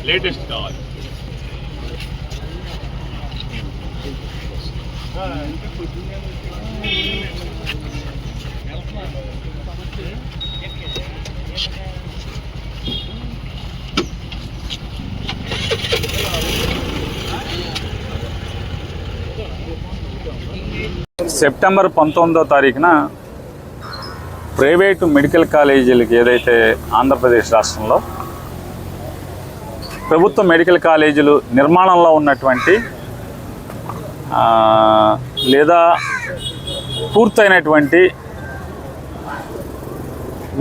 Latest కావాలి. September 19వ తారీఖున private medical కాలేజీలకి ఏదైతే ఆంధ్రప్రదేశ్ రాష్ట్రంలో ప్రభుత్వ మెడికల్ కాలేజీలు నిర్మాణంలో ఉన్నటువంటి లేదా పూర్తయినటువంటి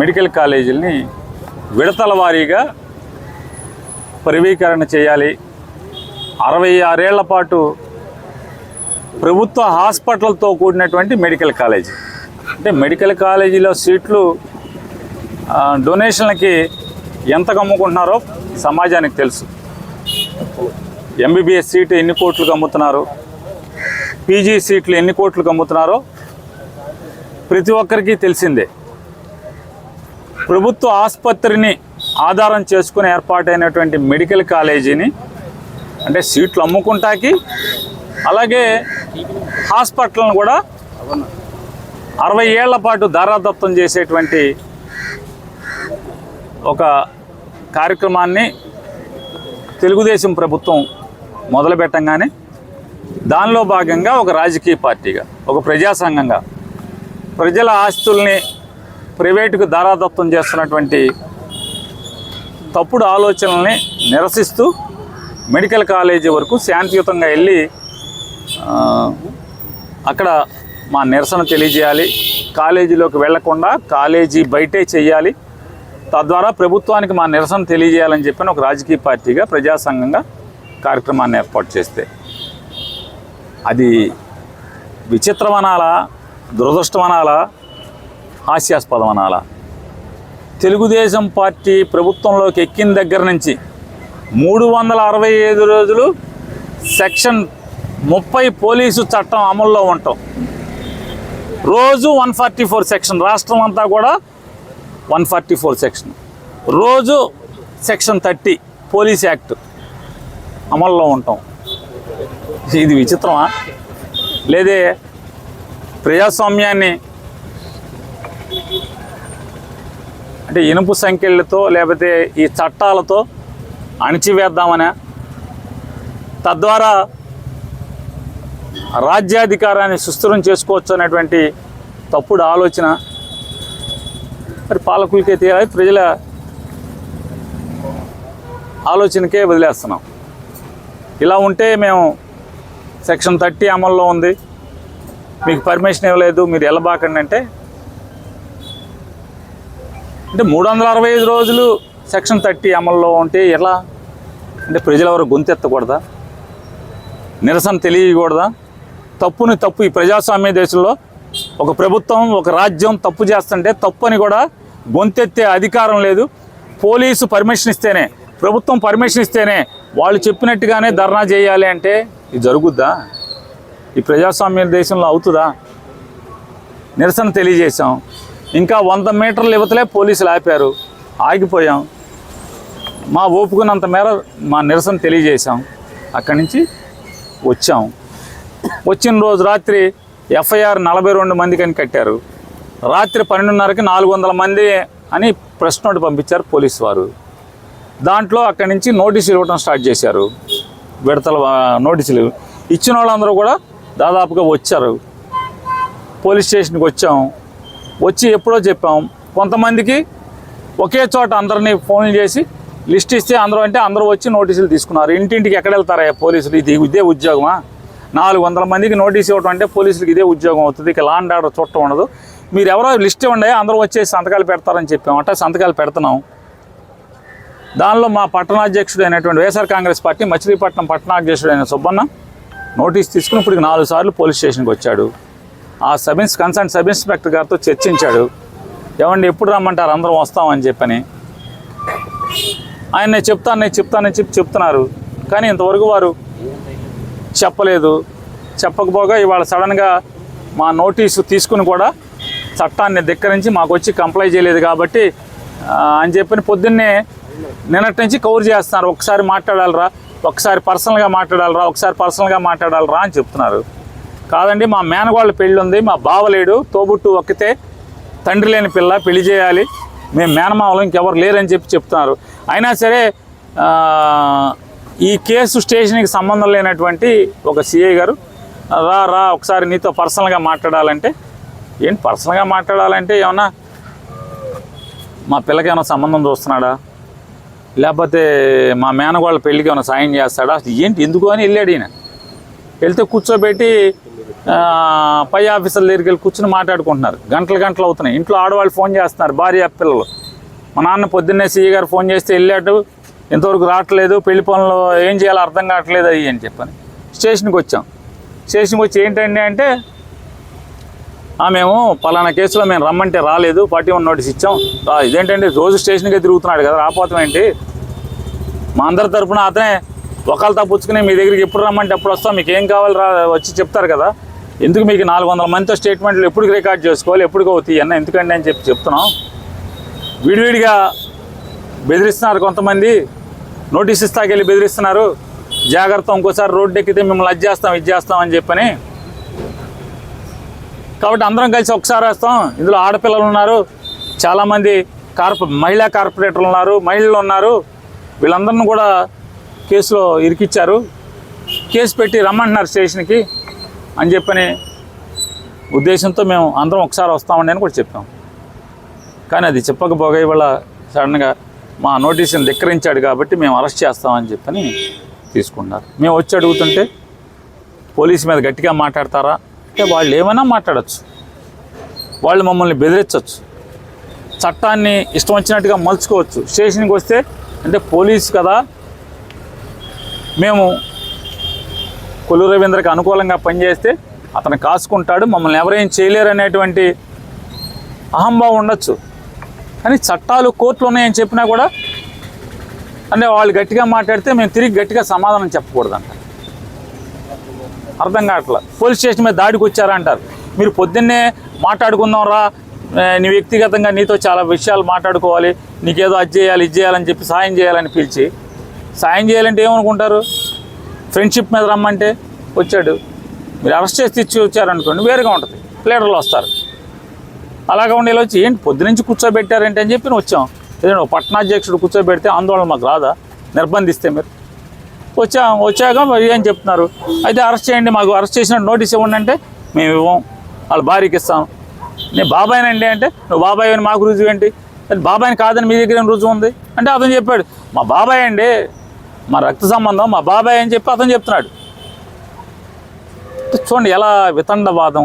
మెడికల్ కాలేజీలని విడతల వారీగా ప్రైవేటీకరణ చేయాలి. 66 ఏళ్ల పాటు ప్రభుత్వ హాస్పిటల్తో కూడినటువంటి మెడికల్ కాలేజీ అంటే మెడికల్ కాలేజీలో సీట్లు డొనేషన్లకి ఎంతకు అమ్ముకుంటున్నారో సమాజానికి తెలుసు. ఎంబీబీఎస్ సీటు ఎన్ని కోట్లకు అమ్ముతున్నారు, పీజీ సీట్లు ఎన్ని కోట్లకు అమ్ముతున్నారో ప్రతి ఒక్కరికి తెలిసిందే. ప్రభుత్వ ఆసుపత్రిని ఆధారం చేసుకుని ఏర్పాటైనటువంటి మెడికల్ కాలేజీని అంటే సీట్లు అమ్ముకుంటాకి అలాగే హాస్పిటల్ను కూడా 60 ఏళ్ల పాటు దారాదత్తం చేసేటువంటి ఒక కార్యక్రమాన్ని తెలుగుదేశం ప్రభుత్వం మొదలుపెట్టంగానే దానిలో భాగంగా ఒక రాజకీయ పార్టీగా ఒక ప్రజా సంఘంగా ప్రజల ఆస్తుల్ని ప్రైవేటుకు దారాదత్తం చేస్తున్నటువంటి తప్పుడు ఆలోచనల్ని నిరసిస్తూ మెడికల్ కాలేజీ వరకు శాంతియుతంగా వెళ్ళి అక్కడ మా నిరసన తెలియజేయాలి. కాలేజీలోకి వెళ్లకుండా కాలేజీ బయటే చేయాలి. తద్వారా ప్రభుత్వానికి మా నిరసన తెలియజేయాలని చెప్పిన ఒక రాజకీయ పార్టీగా ప్రజా సంఘంగా కార్యక్రమాన్ని ఏర్పాటు చేస్తే అది విచిత్రమనాలా, దురదృష్టమనాలా, హాస్యాస్పదం అనాలా? తెలుగుదేశం పార్టీ ప్రభుత్వంలోకి ఎక్కిన దగ్గర నుంచి 365 రోజులు సెక్షన్ 30 పోలీసు చట్టం అమల్లో ఉంటాం. రోజు 144 సెక్షన్, రాష్ట్రం అంతా కూడా 144 సెక్షన్, రోజు సెక్షన్ 30 పోలీస్ యాక్ట్ అమల్లో ఉంటాం. ఇది విచిత్రమా? లేదే ప్రజాస్వామ్యాన్ని అంటే ఇనుపు సంఖ్యలతో లేకపోతే ఈ చట్టాలతో అణిచివేద్దామనే, తద్వారా రాజ్యాధికారాన్ని సుస్థిరం చేసుకోవచ్చు అనేటువంటి తప్పుడు ఆలోచన మరి పాలకులకే తెలియాలి, ప్రజల ఆలోచనకే వదిలేస్తున్నాం. ఇలా ఉంటే మేము సెక్షన్ 30 అమల్లో ఉంది, మీకు పర్మిషన్ ఇవ్వలేదు, మీరు వెళ్ళబాకండి అంటే 365 రోజులు సెక్షన్ 30 అమల్లో ఉంటే ఎలా? అంటే ప్రజలెవరు గొంతెత్తకూడదా? నిరసన తెలియకూడదా? తప్పుని తప్పు. ఈ ప్రజాస్వామ్య దేశంలో ఒక ప్రభుత్వం ఒక రాజ్యం తప్పు చేస్తుంటే తప్పని కూడా గొంతెత్తే అధికారం లేదు. పోలీసు పర్మిషన్ ఇస్తేనే, ప్రభుత్వం పర్మిషన్ ఇస్తేనే వాళ్ళు చెప్పినట్టుగానే ధర్నా చేయాలి అంటే ఇది జరుగుద్దా? ఈ ప్రజాస్వామ్య దేశంలో అవుతుందా? నిరసన తెలియజేశాం, ఇంకా 100 మీటర్ల యువతలే పోలీసులు ఆపారు, ఆగిపోయాం. మా ఓపుకున్నంత మేర మా నిరసన తెలియజేశాం, అక్కడి నుంచి వచ్చాం. వచ్చిన రోజు రాత్రి ఎఫ్ఐఆర్ 42 మందికి అని కట్టారు. రాత్రి 12:30కి 400 మంది అని ప్రెస్ నోట్ పంపించారు పోలీసు వారు. దాంట్లో అక్కడి నుంచి నోటీసులు ఇవ్వడం స్టార్ట్ చేశారు. విడతల నోటీసులు ఇచ్చిన వాళ్ళందరూ కూడా దాదాపుగా వచ్చారు. పోలీస్ స్టేషన్కి వచ్చాం. వచ్చి ఎప్పుడో చెప్పాం, కొంతమందికి ఒకే చోట అందరినీ ఫోన్లు చేసి లిస్ట్ ఇస్తే అందరూ అంటే అందరూ వచ్చి నోటీసులు తీసుకున్నారు. ఇంటింటికి ఎక్కడ వెళ్తారా పోలీసులు? ఇదే ఉద్యోగమా? 400 మందికి నోటీస్ ఇవ్వడం అంటే పోలీసులకి ఇదే ఉద్యోగం అవుతుంది. ఇక లా అండ్ ఆర్డర్ చుట్టం ఉండదు. మీరు ఎవరో లిస్ట్ ఇవ్వండి, అందరూ వచ్చేసి సంతకాలు పెడతారని చెప్పాం. అంటే సంతకాలు పెడుతున్నాం. దానిలో మా పట్టణాధ్యక్షుడు అయినటువంటి వైఎస్ఆర్ కాంగ్రెస్ పార్టీ మచిలీపట్నం పట్టణాధ్యక్షుడు అయిన సుబ్బన్న నోటీస్ తీసుకుని ఇప్పటికి 4 సార్లు పోలీస్ స్టేషన్కి వచ్చాడు. ఆ కన్సర్న్ సబ్ ఇన్స్పెక్టర్ గారితో చర్చించాడు. ఏమండి ఎప్పుడు రమ్మంటారు, అందరం వస్తామని చెప్పని. ఆయన చెప్తానని చెప్పి చెప్తున్నారు, కానీ ఇంతవరకు వారు చెప్పలేదు. చెప్పకపోగా ఇవాళ సడన్గా మా నోటీసు తీసుకుని కూడా చట్టాన్ని ధిక్కరించి మాకు వచ్చి కంప్లై చేయలేదు కాబట్టి అని చెప్పని పొద్దున్నే నిన్నటి నుంచి కవర్ చేస్తున్నారు. ఒకసారి మాట్లాడాలరా, ఒకసారి పర్సనల్గా మాట్లాడాలరా అని చెప్తున్నారు. కాదండి, మా మేనగోళ్ళ పెళ్ళి ఉంది, మా బావ లేడు, తోబుట్టు ఒక్కతే, తండ్రి లేని పిల్ల, పెళ్లి చేయాలి, మేము మేనమావలు ఇంకెవరు లేరని చెప్తున్నారు. అయినా సరే ఈ కేసు స్టేషన్కి సంబంధం లేనటువంటి ఒక సిఐ గారు రా ఒకసారి నీతో పర్సనల్గా మాట్లాడాలంటే, ఏంటి పర్సనల్గా మాట్లాడాలంటే ఏమన్నా మా పిల్లకి ఏమైనా సంబంధం చూస్తున్నాడా, లేకపోతే మా మేనగోళ్ళ పెళ్ళికి ఏమైనా సాయం చేస్తాడా, ఏంటి ఎందుకు అని వెళ్ళాడు. ఈయన వెళ్తే కూర్చోబెట్టి పై ఆఫీసర్ల దగ్గరికి వెళ్ళి కూర్చొని మాట్లాడుకుంటున్నారు. గంటలు అవుతున్నాయి. ఇంట్లో ఆడవాళ్ళు ఫోన్ చేస్తున్నారు, భార్య పిల్లలు. మా నాన్న పొద్దున్నే సిఐ గారు ఫోన్ చేస్తే వెళ్ళాడు, ఇంతవరకు రావట్లేదు, పెళ్లి పనులు ఏం చేయాలో అర్థం కావట్లేదు అయ్యి అని చెప్పని స్టేషన్కి వచ్చాం. స్టేషన్కి వచ్చి ఏంటండి అంటే, మేము పలానా కేసులో మేము రమ్మంటే రాలేదు, 41 నోటీస్ ఇచ్చాం. ఇదేంటంటే రోజు స్టేషన్కే తిరుగుతున్నాడు కదా, రాపోతాం ఏంటి, మా అందరి తరఫున అతనే ఒకళ్ళు తప్పుచ్చుకుని మీ దగ్గరికి ఎప్పుడు రమ్మంటే ఎప్పుడు వస్తాం, మీకు ఏం కావాలి వచ్చి చెప్తారు కదా, ఎందుకు మీకు 400 మందితో స్టేట్మెంట్లు ఎప్పుడు రికార్డ్ చేసుకోవాలి, ఎప్పుడు అవుతాయి అన్న ఎందుకండి అని చెప్తున్నాం. విడివిడిగా బెదిరిస్తున్నారు కొంతమంది, నోటీస్ ఇస్తాకెళ్ళి బెదిరిస్తున్నారు, జాగ్రత్త ఇంకోసారి రోడ్డు ఎక్కితే మిమ్మల్ని అది చేస్తాం అని చెప్పని. కాబట్టి అందరం కలిసి ఒకసారి వేస్తాం. ఇందులో ఆడపిల్లలు ఉన్నారు, చాలామంది మహిళా కార్పొరేటర్లు ఉన్నారు, మహిళలు ఉన్నారు, వీళ్ళందరిని కూడా కేసులో ఇరికిచ్చారు, కేసు పెట్టి రమ్మంటున్నారు స్టేషన్కి అని చెప్పని ఉద్దేశంతో మేము అందరం ఒకసారి వస్తామండి అని కూడా చెప్పాం. కానీ అది చెప్పకపోగా ఇవాళ సడన్గా మా నోటీసుని ధిక్కరించాడు కాబట్టి మేము అరెస్ట్ చేస్తామని చెప్పని తీసుకున్నారు. మేము వచ్చి అడుగుతుంటే పోలీసు మీద గట్టిగా మాట్లాడతారా అంటే వాళ్ళు ఏమైనా మాట్లాడచ్చు, వాళ్ళు మమ్మల్ని బెదిరించవచ్చు, చట్టాన్ని ఇష్టం వచ్చినట్టుగా మలుచుకోవచ్చు. స్టేషన్కి వస్తే అంటే పోలీసు కదా, మేము కొల్లు రవీంద్రకి అనుకూలంగా పనిచేస్తే అతను కాసుకుంటాడు, మమ్మల్ని ఎవరేం చేయలేరు అనేటువంటి అహంభావం ఉండొచ్చు. కానీ చట్టాలు కోర్టులు ఉన్నాయని చెప్పినా కూడా అంటే వాళ్ళు గట్టిగా మాట్లాడితే మేము తిరిగి గట్టిగా సమాధానం చెప్పకూడదంట. అర్థం కావట్లా. పోలీస్ స్టేషన్ మీద దాడికి వచ్చారంటారు. మీరు పొద్దున్నే మాట్లాడుకుందాం రా, నీ వ్యక్తిగతంగా నీతో చాలా విషయాలు మాట్లాడుకోవాలి, నీకేదో అది చేయాలి ఇది చేయాలని చెప్పి సాయం చేయాలని పిలిచి, సాయం చేయాలంటే ఏమనుకుంటారు, ఫ్రెండ్షిప్ మీద రమ్మంటే వచ్చాడు, మీరు అరెస్ట్ చేసి తెచ్చి వచ్చారనుకోండి వేరుగా ఉంటుంది, లీడర్లు వస్తారు. అలాగా ఉండేలా వచ్చి ఏంటి పొద్దునుంచి కూర్చోబెట్టారంటే అని చెప్పి వచ్చాం. ఏదైనా పట్టణాధ్యక్షుడు కూర్చోబెడితే ఆందోళన మాకు రాదా, నిర్బంధిస్తే మీరు వచ్చాక ఏం చెప్తున్నారు, అయితే అరెస్ట్ చేయండి, మాకు అరెస్ట్ చేసినట్టు నోటీస్ ఇవ్వండి అంటే మేము ఇవ్వం, వాళ్ళ భార్యకి ఇస్తాం. నేను బాబాయినండి అంటే నువ్వు బాబాయ్ అని మాకు రుజువు ఏంటి, బాబాయిని కాదని మీ దగ్గర రుజువు ఉంది అంటే అతను చెప్పాడు మా బాబాయ్ అండి, మా రక్త సంబంధం, మా బాబాయ్ అని చెప్పి అతను చెప్తున్నాడు. చూడండి ఎలా వితండవాదం,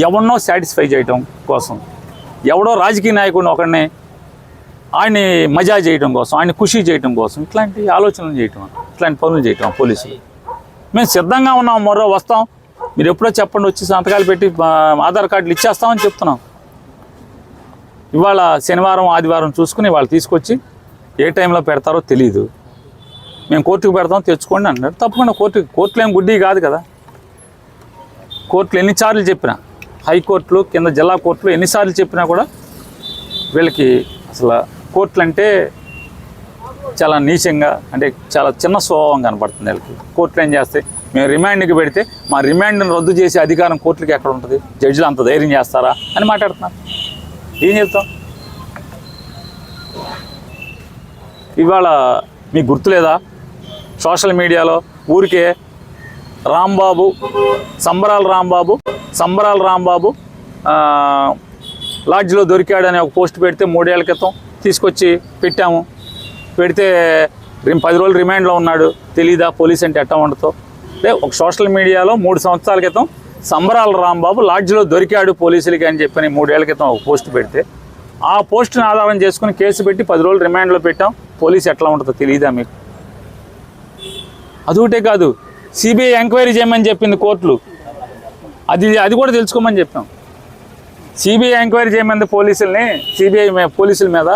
ఎవరినో సాటిస్ఫై చేయటం కోసం, ఎవడో రాజకీయ నాయకుడిని ఒకడిని ఆయన్ని మజా చేయడం కోసం, ఆయన్ని ఖుషి చేయడం కోసం ఇట్లాంటి ఆలోచనలు చేయటం, ఇట్లాంటి పనులు చేయటం పోలీసులు. మేము సిద్ధంగా ఉన్నాం, మరో వస్తాం, మీరు ఎప్పుడో చెప్పండి, వచ్చి సంతకాలు పెట్టి ఆధార్ కార్డులు ఇచ్చేస్తామని చెప్తున్నాం. ఇవాళ శనివారం ఆదివారం చూసుకుని వాళ్ళు తీసుకొచ్చి ఏ టైంలో పెడతారో తెలియదు, మేము కోర్టుకు పెడతాం తెచ్చుకోండి అంటున్నారు. తప్పకుండా కోర్టులు ఏం గుడ్డి కాదు కదా. కోర్టులు ఎన్నిసార్లు చెప్పినా, హైకోర్టులు కింద జిల్లా కోర్టులు ఎన్నిసార్లు చెప్పినా కూడా వీళ్ళకి అసలు కోర్టులు అంటే చాలా నీచంగా, అంటే చాలా చిన్న స్వభావం కనపడుతుంది వీళ్ళకి. కోర్టులు ఏం చేస్తాయి, మేము రిమాండ్కి పెడితే మా రిమాండ్ని రద్దు చేసే అధికారం కోర్టులకి ఎక్కడ ఉంటుంది, జడ్జిలు అంత ధైర్యం చేస్తారా అని మాట్లాడుతున్నారు. ఏం చెప్తాం. ఇవాళ మీకు గుర్తులేదా, సోషల్ మీడియాలో ఊరికే సంబరాల రాంబాబు లాడ్జ్లో దొరికాడని ఒక పోస్ట్ పెడితే 3 ఏళ్ల క్రితం తీసుకొచ్చి పెట్టాము. పెడితే 10 రోజులు రిమాండ్లో ఉన్నాడు, తెలీదా పోలీస్ అంటే ఎట్టా ఉండతో. ఒక సోషల్ మీడియాలో 3 సంవత్సరాల క్రితం సంబరాల రాంబాబు లాడ్జ్లో దొరికాడు పోలీసులకి అని చెప్పని 3 ఏళ్ల క్రితం ఒక పోస్ట్ పెడితే ఆ పోస్టుని ఆధారం చేసుకుని కేసు పెట్టి 10 రోజులు రిమాండ్లో పెట్టాం. పోలీసు ఎట్లా ఉంటుందో తెలియదా మీకు? అదొకటే కాదు, సిబిఐ ఎంక్వైరీ చేయమని చెప్పింది కోర్టులు, అది కూడా తెలుసుకోమని చెప్పాం. సిబిఐ ఎంక్వైరీ చేయమంది పోలీసుల్ని, సిబిఐ పోలీసుల మీద,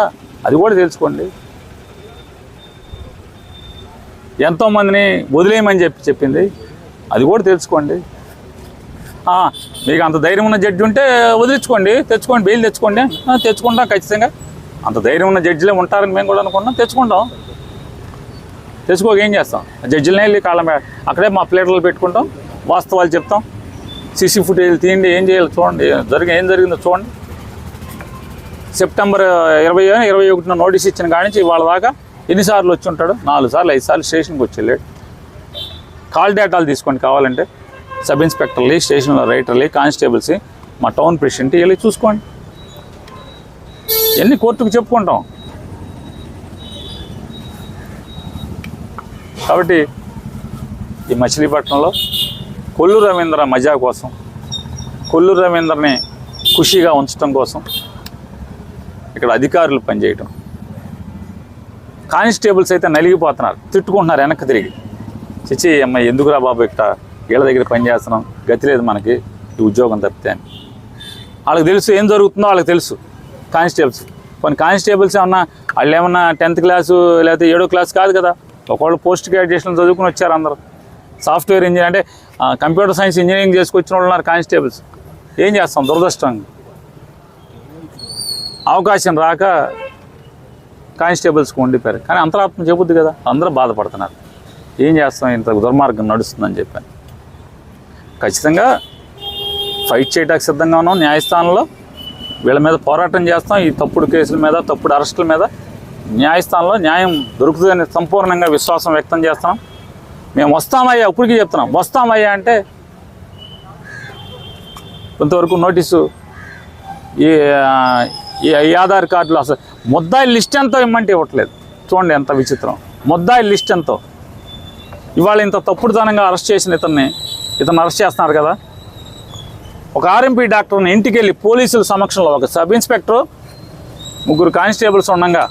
అది కూడా తెలుసుకోండి. ఎంతోమందిని వదిలేయమని చెప్పింది, అది కూడా తెలుసుకోండి. మీకు అంత ధైర్యం ఉన్న జడ్జి ఉంటే వదిలించుకోండి, తెచ్చుకోండి, బెయిల్ తెచ్చుకోండి. తెచ్చుకుంటాం ఖచ్చితంగా. అంత ధైర్యం ఉన్న జడ్జిలే ఉంటారని మేము కూడా అనుకుంటాం, తెచ్చుకుంటాం. తెచ్చుకోక ఏం చేస్తాం? జడ్జిలనే వెళ్ళి కాళ్ళ మీద అక్కడే మా ప్లేటర్లు పెట్టుకుంటాం, వాస్తవాలు చెప్తాం. సీసీ ఫుటేజ్ తీయండి, ఏం చేయాలి చూడండి, ఏం జరిగిందో చూడండి. సెప్టెంబర్ 20-21 నోటీస్ ఇచ్చిన కాడి నుంచి వాళ్ళ దాకా ఎన్నిసార్లు వచ్చి ఉంటాడు? 4 సార్లు 5 సార్లు స్టేషన్కి వచ్చి వెళ్ళాడు. కాల్ డేటాలు తీసుకోండి కావాలంటే, సబ్ ఇన్స్పెక్టర్లు, స్టేషన్లో రైటర్లు, కానిస్టేబుల్స్, మా టౌన్ ప్రెసిడెంట్ వెళ్ళి చూసుకోండి. ఎన్ని కోర్టుకు చెప్పుకుంటాం. కాబట్టి ఈ మచిలీపట్నంలో కొల్లు రవీంద్ర మజా కోసం, కొల్లు రవీంద్రని ఖుషీగా ఉంచడం కోసం ఇక్కడ అధికారులు పనిచేయటం. కానిస్టేబుల్స్ అయితే నలిగిపోతున్నారు, తిట్టుకుంటున్నారు వెనక్కి తిరిగి. చిచ్చి అమ్మాయి ఎందుకురా బాబు ఇక్కడ వీళ్ళ దగ్గర పనిచేస్తున్నాం, గతి లేదు మనకి ఈ ఉద్యోగం తప్పితే అని. వాళ్ళకి తెలుసు ఏం జరుగుతుందో, వాళ్ళకి తెలుసు. కానిస్టేబుల్స్ కొన్ని కానిస్టేబుల్స్ ఏమన్నా వాళ్ళు ఏమన్నా 10th క్లాసు లేకపోతే 7వ క్లాస్ కాదు కదా, ఒకళ్ళు పోస్ట్ గ్రాడ్యుయేషన్ చదువుకుని వచ్చారు. అందరూ సాఫ్ట్వేర్ ఇంజనీర్ అంటే కంప్యూటర్ సైన్స్ ఇంజనీరింగ్ చేసుకొచ్చిన వాళ్ళు ఉన్నారు కానిస్టేబుల్స్. ఏం చేస్తాం, దురదృష్టంగా అవకాశం రాక కానిస్టేబుల్స్కి ఉండిపోయారు. కానీ అంతరాత్మ చెబుద్ది కదా, అందరూ బాధపడుతున్నారు. ఏం చేస్తాం, ఇంత దుర్మార్గం నడుస్తుందని చెప్పాను. ఖచ్చితంగా ఫైట్ చేయడానికి సిద్ధంగా ఉన్నాం. న్యాయస్థానంలో వీళ్ళ మీద పోరాటం చేస్తాం. ఈ తప్పుడు కేసుల మీద, తప్పుడు అరెస్టుల మీద న్యాయస్థానంలో న్యాయం దొరుకుతుందని సంపూర్ణంగా విశ్వాసం వ్యక్తం చేస్తున్నాం. మేము వస్తామయ్యా, ఇప్పటికీ చెప్తున్నాం, వస్తామయ్యా అంటే కొంతవరకు నోటీసు ఈ ఆధార్ కార్డులో అసలు ముద్దాయి లిస్ట్ ఎంతో ఇమ్మంటే ఇవ్వట్లేదు. చూడండి ఎంత విచిత్రం, ముద్దాయి లిస్ట్ ఎంతో. ఇవాళ ఇంత తప్పుడుతనంగా అరెస్ట్ చేసిన ఇతను అరెస్ట్ చేస్తున్నారు కదా. ఒక ఆర్ఎంపీ డాక్టర్ని ఇంటికి వెళ్ళి పోలీసుల సమక్షంలో ఒక సబ్ ఇన్స్పెక్టర్ 3 కానిస్టేబుల్స్ ఉండగా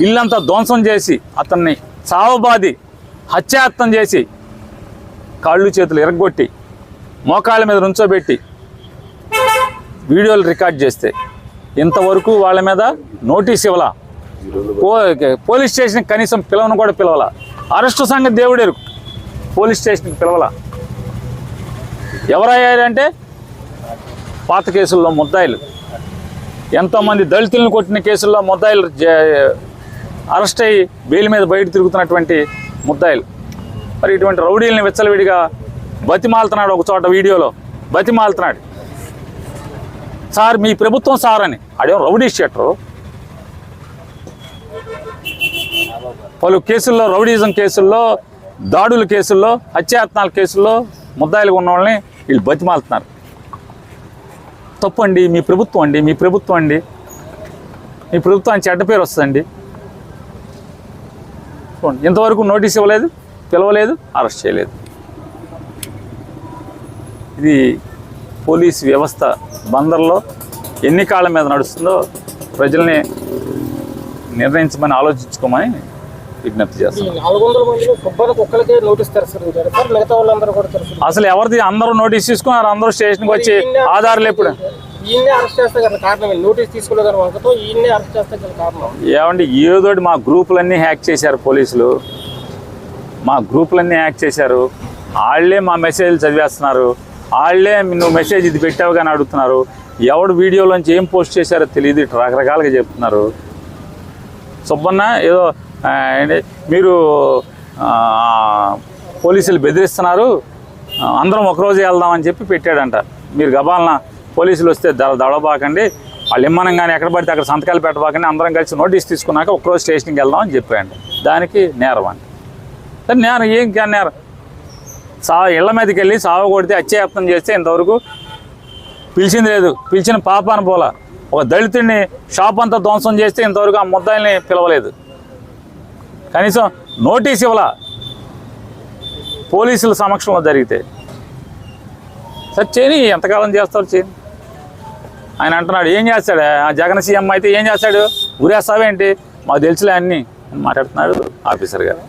ఇల్లంతా ధ్వంసం చేసి అతన్ని చావబాది హత్యాయత్నం చేసి కాళ్ళు చేతులు ఇరగొట్టి మోకాళ్ళ మీద నుంచోబెట్టి వీడియోలు రికార్డ్ చేస్తే ఇంతవరకు వాళ్ళ మీద నోటీస్ ఇవ్వాల, పోలీస్ స్టేషన్కి కనీసం పిలవను కూడా పిలవాల. అరెస్టు సంగతి దేవుడేరు, పోలీస్ స్టేషన్కి పిలవాల. ఎవరయ్యారంటే పాత కేసుల్లో ముద్దాయిలు, ఎంతోమంది దళితులను కొట్టిన కేసుల్లో ముద్దాయిలు అరెస్ట్ అయ్యి బెయిల్ మీద బయట తిరుగుతున్నటువంటి ముద్దాయిలు. మరి ఇటువంటి రౌడీలని విచ్చలవిడిగా బతిమాలుతున్నాడు. ఒక చోట వీడియోలో బతిమాలుతున్నాడు, సార్ మీ ప్రభుత్వం సార్ అని. అదేం రౌడీ షీటరు. పలు కేసుల్లో, రౌడీజం కేసుల్లో, దాడుల కేసుల్లో, హత్యాయత్నాల కేసుల్లో ముద్దాయిలుగా ఉన్న వాళ్ళని వీళ్ళు బతిమాలుతున్నారు. తప్పు అండి, మీ ప్రభుత్వం అండి, మీ ప్రభుత్వం అండి, మీ ప్రభుత్వానికి చెడ్డ పేరు వస్తుందండి. ఇంతవరకు నోటీస్ ఇవ్వలేదు, పిలవలేదు, అరెస్ట్ చేయలేదు. ఇది పోలీస్ వ్యవస్థ బందర్లో ఎన్ని కాళ్ళ మీద నడుస్తుందో ప్రజల్ని నిర్ణయించమని ఆలోచించుకోమని విజ్ఞప్తి చేస్తాం. అసలు ఎవరిది అందరూ నోటీస్ తీసుకున్నారు, అందరూ స్టేషన్కి వచ్చి ఆధారాలు ఎప్పుడు ఏమండి ఏదోటి మా గ్రూపులన్నీ హ్యాక్ చేశారు పోలీసులు, మా గ్రూపులన్నీ హ్యాక్ చేశారు. వాళ్ళే మా మెసేజ్లు చదివేస్తున్నారు, వాళ్ళే నువ్వు మెసేజ్ ఇది పెట్టావు కానీ అడుగుతున్నారు. ఎవడు వీడియోలోంచి ఏం పోస్ట్ చేశారో తెలియదు, ఇట్లా రకరకాలుగా చెప్తున్నారు. సుబ్బన్న ఏదో మీరు పోలీసులు బెదిరిస్తున్నారు, అందరం ఒకరోజు వెళ్దామని చెప్పి పెట్టాడంట. మీరు గబాలన పోలీసులు వస్తే దడబాకండి, వాళ్ళు ఇమ్మనంగానే ఎక్కడ పడితే అక్కడ సంతకాలు పెట్టబాకండి, అందరం కలిసి నోటీస్ తీసుకున్నాక ఒకరోజు స్టేషన్కి వెళ్దామని చెప్పాడు. దానికి నేరం అండి. నేరం ఏం నేరం? ఇళ్ల మీదకి వెళ్ళి సావ కొడితే హత్యాయత్నం చేస్తే ఇంతవరకు పిలిచింది లేదు, పిలిచిన పాపాను పోలా. ఒక దళితుడిని షాప్ అంతా ధ్వంసం చేస్తే ఇంతవరకు ఆ ముద్దాయిల్ని పిలవలేదు, కనీసం నోటీస్ ఇవ్వాల. పోలీసుల సమక్షంలో జరిగితే సరే చేయని, ఎంతకాలం చేస్తారు చేయని. ఆయన అంటున్నాడు ఏం చేస్తాడు ఆ జగన్ సీఎం అయితే ఏం చేస్తాడు, గురేస్తావేంటి, మాకు తెలుసులే అన్నీ అని మాట్లాడుతున్నాడు ఆఫీసర్ గారు.